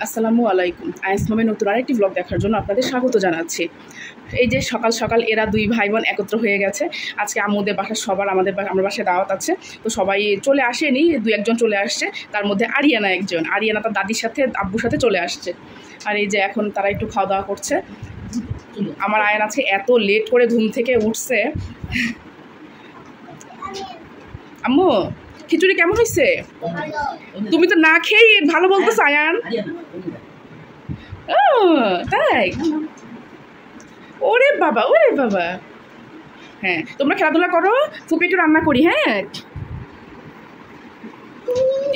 আসসালামু আলাইকুম। আইসলামের নতুন আরেকটি ব্লগ দেখার জন্য আপনাদের স্বাগত জানাচ্ছি। এই যে সকাল সকাল এরা দুই ভাই বোন একত্র হয়ে গেছে। আজকে আম্মুদের বাসার সবার আমার বাসায় দাওয়াত আছে, তো সবাই চলে আসেনি, দুই একজন চলে আসছে। তার মধ্যে আরিয়ানা একজন, আরিয়ানা তার দাদির সাথে আব্বুর সাথে চলে আসছে। আর এই যে এখন তারা একটু খাওয়া দাওয়া করছে। আমার আয়ান আছে এত লেট করে ঘুম থেকে উঠছে। আম্মু খিচুড়ি কেমন হয়েছে? তুমি তো না খেয়ে ভালো বলতেছো আয়ান। ও তাই? ওরে বাবা ওরে বাবা। হ্যাঁ তোমরা খেলাধুলা করো, ফুপি একটু রান্না করি। হ্যাঁ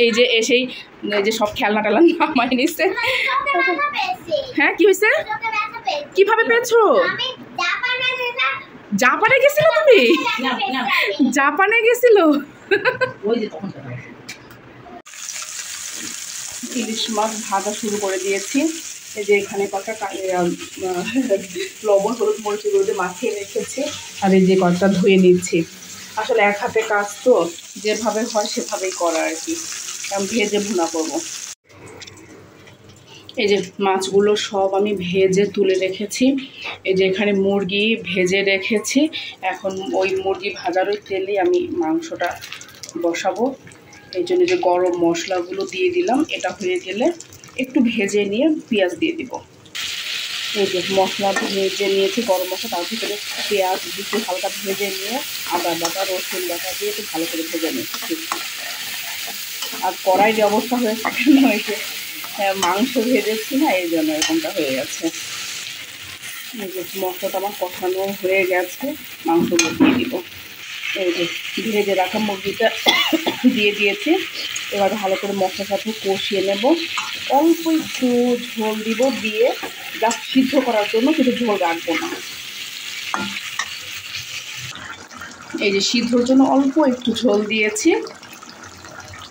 এই যে এসেই এই যে সব খেলনা টেলনা নামাই নিচ্ছে। হ্যাঁ কি হয়েছে? কিভাবে পেয়েছো? জাপানে গেছিল তুমি? জাপানে গেছিল? ইলিশ মাছ ভাজা শুরু করে দিয়েছি। এই যে এখানে কয়েকটা লবণ হলুদ মরিচ গুঁড়োতে মাখিয়ে রেখেছি। আর এই যে কয়েকটা ধুয়ে নিচ্ছি। আসলে এক হাতে কাজ তো, যেভাবে হয় সেভাবেই করা আর কি। আমি ভেজে ভুনা করবো। এই যে মাছগুলো সব আমি ভেজে তুলে রেখেছি। এই যে এখানে মুরগি ভেজে রেখেছি। এখন ওই মুরগি ভাজার ওই তেলেই আমি মাংসটা বসাবো। এই জন্য যে গরম মশলাগুলো দিয়ে দিলাম, এটা হয়ে গেলে একটু ভেজে নিয়ে পেঁয়াজ দিয়ে দিব। এই যে মশলা ভেজে নিয়েছি, গরম মশলা, তার ভিতরে পেঁয়াজ একটু হালকা ভেজে নিয়ে আদা বাটা রসুন বাটা দিয়ে একটু ভালো করে ভেজে নিচ্ছি। আর কড়াইয়ের অবস্থা হয়েছে কেন, এই যে মাংস ভেজেছি না, এই জন্য এরকমটা হয়ে গেছে। এই যে মশলাটা আমার কষানো হয়ে গেছে, মাংসগুলো দিয়ে দিব। এই যে ভেজে রাখা মুরগিটা দিয়ে দিয়েছি। এবার ভালো করে মশলার সাথে কষিয়ে নেব। অল্প একটু ঝোল দিব, দিয়ে জাস্ট সিদ্ধ করার জন্য, কিন্তু ঝোল রাখবো না। এই যে সিদ্ধর জন্য অল্প একটু ঝোল দিয়েছি,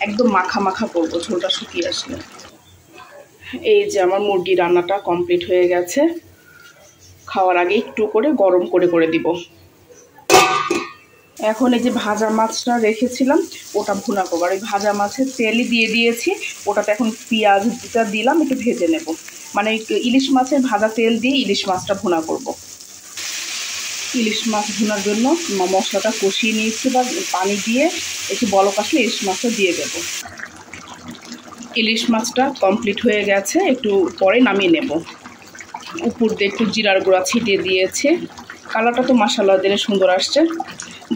একদম মাখা মাখা করবো ঝোলটা শুকিয়ে আসলে। এই যে আমার মুরগি রান্নাটা কমপ্লিট হয়ে গেছে। খাওয়ার আগে একটু করে গরম করে করে দিব। এখন এই যে ভাজা মাছটা রেখেছিলাম ওটা ভুনা করবো। আর ওই ভাজা মাছের তেলই দিয়ে দিয়েছি, ওটাতে এখন পেঁয়াজটা দিলাম, একটু ভেজে নেব। মানে ইলিশ মাছের ভাজা তেল দিয়ে ইলিশ মাছটা ভুনা করব। ইলিশ মাছ ভুনার জন্য মশলাটা কষিয়ে নিয়েছি, বা পানি দিয়ে একটু বলক আসলে ইলিশ মাছটা দিয়ে দেব। ইলিশ মাছটা কমপ্লিট হয়ে গেছে, একটু পরে নামিয়ে নেব। উপর দিয়ে একটু জিরার গুঁড়া ছিটিয়ে দিয়েছে। কালারটা তো মাশাআল্লাহ দিলে সুন্দর আসছে।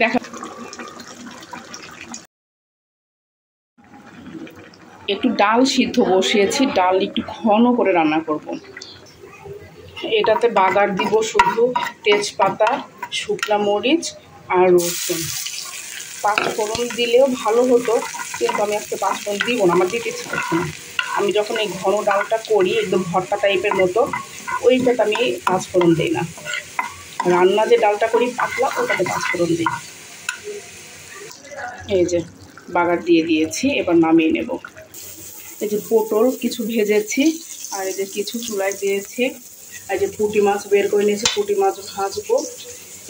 দেখা একটু ডাল সিদ্ধ বসিয়েছি, ডাল একটু ঘন করে রান্না করব। এটাতে বাগার দিব শুধু তেজপাতা, শুকনা মরিচ আর রসুন। পাঁচফোড়ন দিলেও ভালো হতো, কিন্তু আমি আজকে পাঁচফোড়ন দিব না, আমার দিতে ইচ্ছে করছে না। আমি যখন এই ঘন ডালটা করি একদম ভর্তা টাইপের মতো, ওইটাতে আমি পাঁচফোড়ন দিই না। রান্না যে ডালটা করি পাতলা, ওটাতে পাঁচফোড়ন দিই। এই যে বাগার দিয়ে দিয়েছি, এবার নামিয়ে নেব। এই যে পটল কিছু ভেজেছি, আর এই যে কিছু চুলায় দিয়েছি। এই যে পুঁটি মাছ বের করে নিয়েছি, পুঁটি মাছ ভাজবো।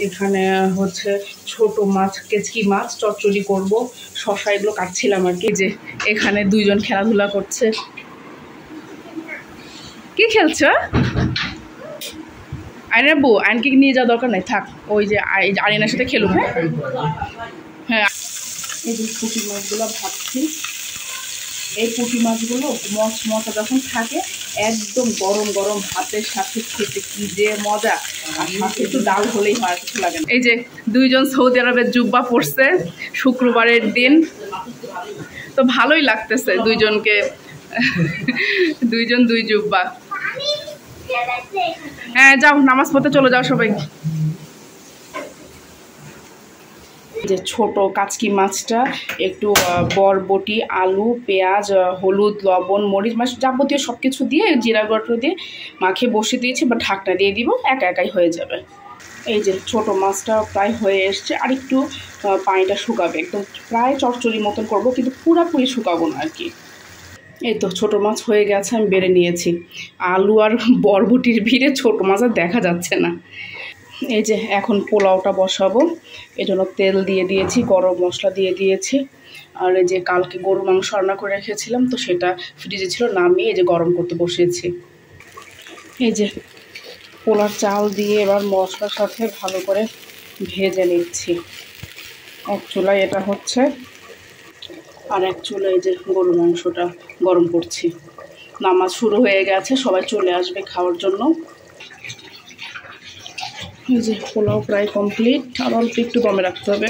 এখানে হচ্ছে ছোট মাছ, কেচকি মাছ চচ্চড়ি করব। শসা এগুলো কাটছিলাম আর কি। যে এখানে দুইজন খেলাধুলা করছে। কি খেলছো? আয়নার বউ, আয়নকে নিয়ে যাওয়া দরকার নাই, থাক। ওই যে আয়নার সাথে খেলুক। হ্যাঁ হ্যাঁ। এই যে পুঁটি মাছগুলো ভাবছি, এই পুঁটি মাছগুলো মচমচা যখন থাকে, একদম গরম গরম ভাতের সাথে খেতে কি যে মজা। আর সাথে একটু ডাল হলেই হয়, কিছু লাগে না। এই যে দুইজন সৌদি আরবের জুব্বা পরছে শুক্রবারের দিন, তো ভালোই লাগতেছে দুইজনকে। দুইজন দুই জুব্বা। হ্যাঁ যাও, নামাজ পড়তে চলে যাও সবাই। যে ছোট কাচকি মাছটা একটু বরবটি, আলু, পেঁয়াজ, হলুদ, লবণ, মরিচ, মাছ যাবতীয় সব কিছু দিয়ে জিরা গুঁড়ো দিয়ে মাখিয়ে বসিয়ে দিয়েছি, বা ঢাকনা দিয়ে দিব, একা একাই হয়ে যাবে। এই যে ছোট মাছটা প্রায় হয়ে এসছে, আর একটু পানিটা শুকাবে, একদম প্রায় চচ্চড়ি মতন করব, কিন্তু পুরোপুরি শুকাবো না আর কি। এই তো ছোটো মাছ হয়ে গেছে, আমি বেড়ে নিয়েছি। আলু আর বরবটির ভিড়ে ছোটো মাছ আর দেখা যাচ্ছে না। এই যে এখন পোলাওটা বসাবো, এই জন্য তেল দিয়ে দিয়েছি, গরম মশলা দিয়ে দিয়েছি। আর এই যে কালকে গরুর মাংস রান্না করে রেখেছিলাম, তো সেটা ফ্রিজে ছিল, নামিয়ে এই যে গরম করতে বসিয়েছি। এই যে পোলার চাল দিয়ে এবার মশলার সাথে ভালো করে ভেজে নিচ্ছি। এক চুলায় এটা হচ্ছে, আর এক চুলায় যে গরুর মাংসটা গরম করছি। নামাজ শুরু হয়ে গেছে, সবাই চলে আসবে খাওয়ার জন্য। এই যে পোলাও প্রায় কমপ্লিট, আর অল্প একটু দমে রাখতে হবে।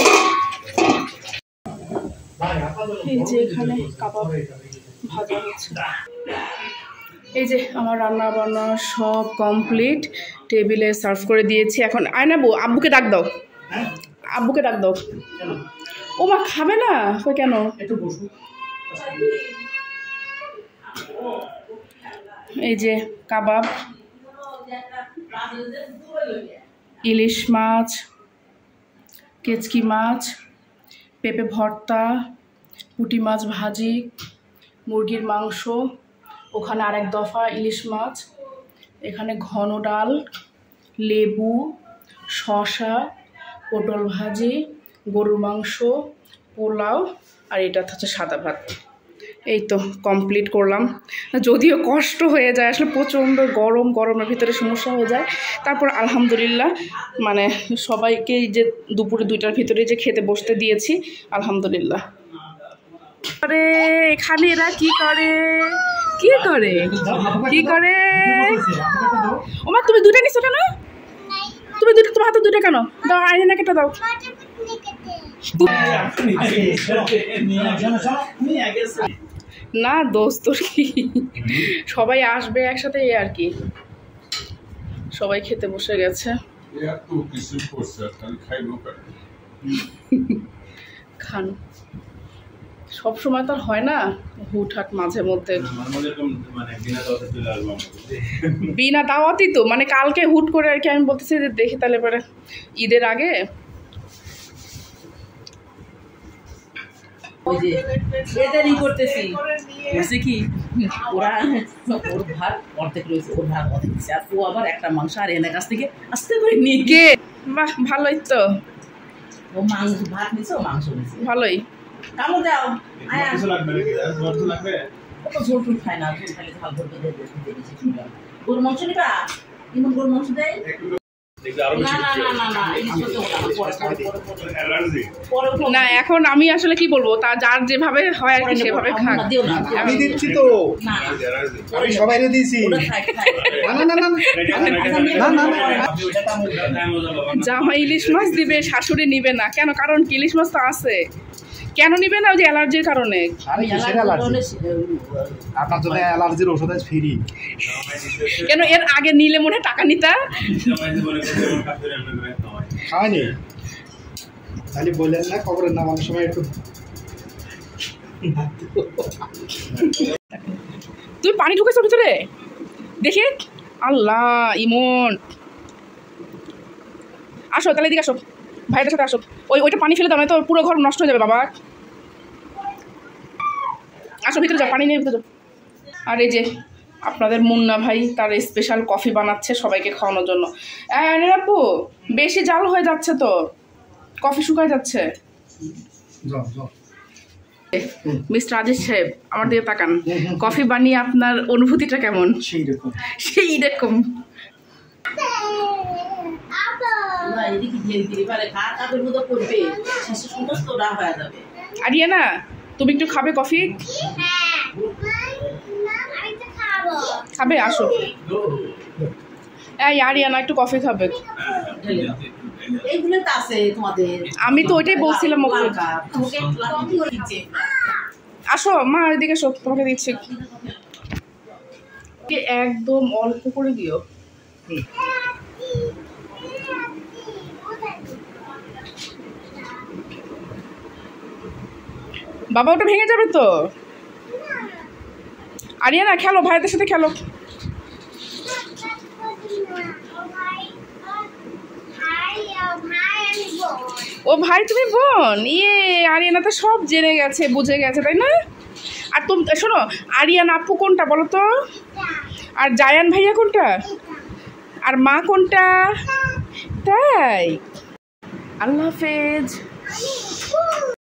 এই যে এখানে কাবাব ভাজা হচ্ছে। এই যে আমার রান্না বান্না সব কমপ্লিট, টেবিলে সার্ভ করে দিয়েছি। এখন আয়নাবু আব্বুকে ডাক দাও, আব্বুকে ডাক দাও। ও মা খাবে না, ওই কেন? এই যে কাবাব, ইলিশ মাছ, কেচকি মাছ, পেঁপে ভর্তা, পুঁটি মাছ ভাজি, মুরগির মাংস, ওখানে আরেক দফা ইলিশ মাছ, এখানে ঘন ডাল, লেবু, শসা, পটল ভাজি, গরুর মাংস, পোলাও, আর এটা হচ্ছে সাদা ভাত। এই তো কমপ্লিট করলাম। যদিও কষ্ট হয়ে যায়, আসলে প্রচণ্ড গরম, গরমের ভিতরে সমস্যা হয়ে যায়। তারপর আলহামদুলিল্লাহ মানে সবাইকে যে দুপুরে 2টার ভিতরে যে খেতে বসতে দিয়েছি, আলহামদুলিল্লাহ। আরে এখানে এরা কি করে, কি করে, কি করে? ওমা তুমি 2টা নিছো কেন? তুমি 2টা, তোমার হাতে 2টা কেন? দাও, আইনে না কেটে দাও। না দোস্ত কি, সবাই আসবে একসাথে, এই আর কি। সবাই খেতে বসে গেছে। খান, সব সময় তো আর হয় না, হুটহাট মাঝে মধ্যে। বিনা দাওয়াতই তো, মানে কালকে হুট করে আর কি। আমি বলতেছি যে দেখি তাহলে পরে ঈদের আগে। ওই যে এদেরই করতেছি, বলছে কি ওরা ওর ভাত অর্ধেক রয়েছে, ওর ভাত অর্ধেক দিচ্ছে, আর ও আবার একটা মাংস আর এনের কাছ থেকে আস্তে করে নিয়ে গিয়ে। বাহ, ভালোই তো। ও মাংস ভাত নিচ্ছে, ও মাংস নিচ্ছে, ভালোই। কামড় দাও। ও ঝোল টুল খায় না, ঝোল খাইলে ঝাল ধরতে দেবে। গরুর মাংস নিবা, এমন গরুর মাংস দেয় না। এখন আমি আসলে কি বলবো, তা যার যেভাবে হয় আর কি সেভাবে খাক। আমি দিচ্ছি তো, আমি সবাইকে দিয়েছি। জামাই ইলিশ মাছ দিবে, শাশুড়ি নিবে না কেন? কারণ কি, ইলিশ মাছ তো আছে, কেন নিবে না? ওই যে অ্যালার্জির কারণে। আপনার জন্য অ্যালার্জির ওষুধ আছে ফ্রি। কেন এর আগে নিলে মনে টাকা নিতা? খাওয়ানি তাহলে বললেন না খবরের নাম অনেক সময় একটু। তুই পানি ঢুকেছ ভিতরে দেখি। আল্লাহ ইমন, আসো তাহলে এদিকে আসো, ভাইদের সাথে আসো। ওইটা পানি ফেলে দাও, না তো পুরো ঘর নষ্ট হয়ে যাবে বাবা। আসো ভিতরে যাও, পানি নিয়ে ভিতরে যাও। আর এই যে আপনাদের মুন্না ভাই তার স্পেশাল কফি বানাচ্ছে সবাইকে খাওয়ানোর জন্য। আপু বেশি জাল হয়ে যাচ্ছে তো, কফি শুকায় যাচ্ছে। মিস্টার রাজেশ সাহেব আমার দিকে তাকান, কফি বানিয়ে আপনার অনুভূতিটা কেমন? সেই রকম। আরিয়ানা তুমি একটু খাবে কফি? খাবে, আসো। এই আরিয়ানা একটু কফি খাবে। আমি তো ওইটাই বলছিলাম ওকে। আসো মা, এদিকে এসো, তোমাকে দিচ্ছি। একদম অল্প করে দিও। বাবা ওটা ভেঙে যাবে তো। আরিয়ানা খেলো, ভাইদের সাথে খেলো। ও ভাই তুমি বোন, ইয়ে আরিয়ানা তো সব জেনে গেছে, বুঝে গেছে, তাই না? আর তুমি শোনো, আরিয়ান আপু কোনটা বলো তো? আর জায়ান ভাইয়া কোনটা? আর মা কোনটা? তাই, আল্লাহ হাফেজ।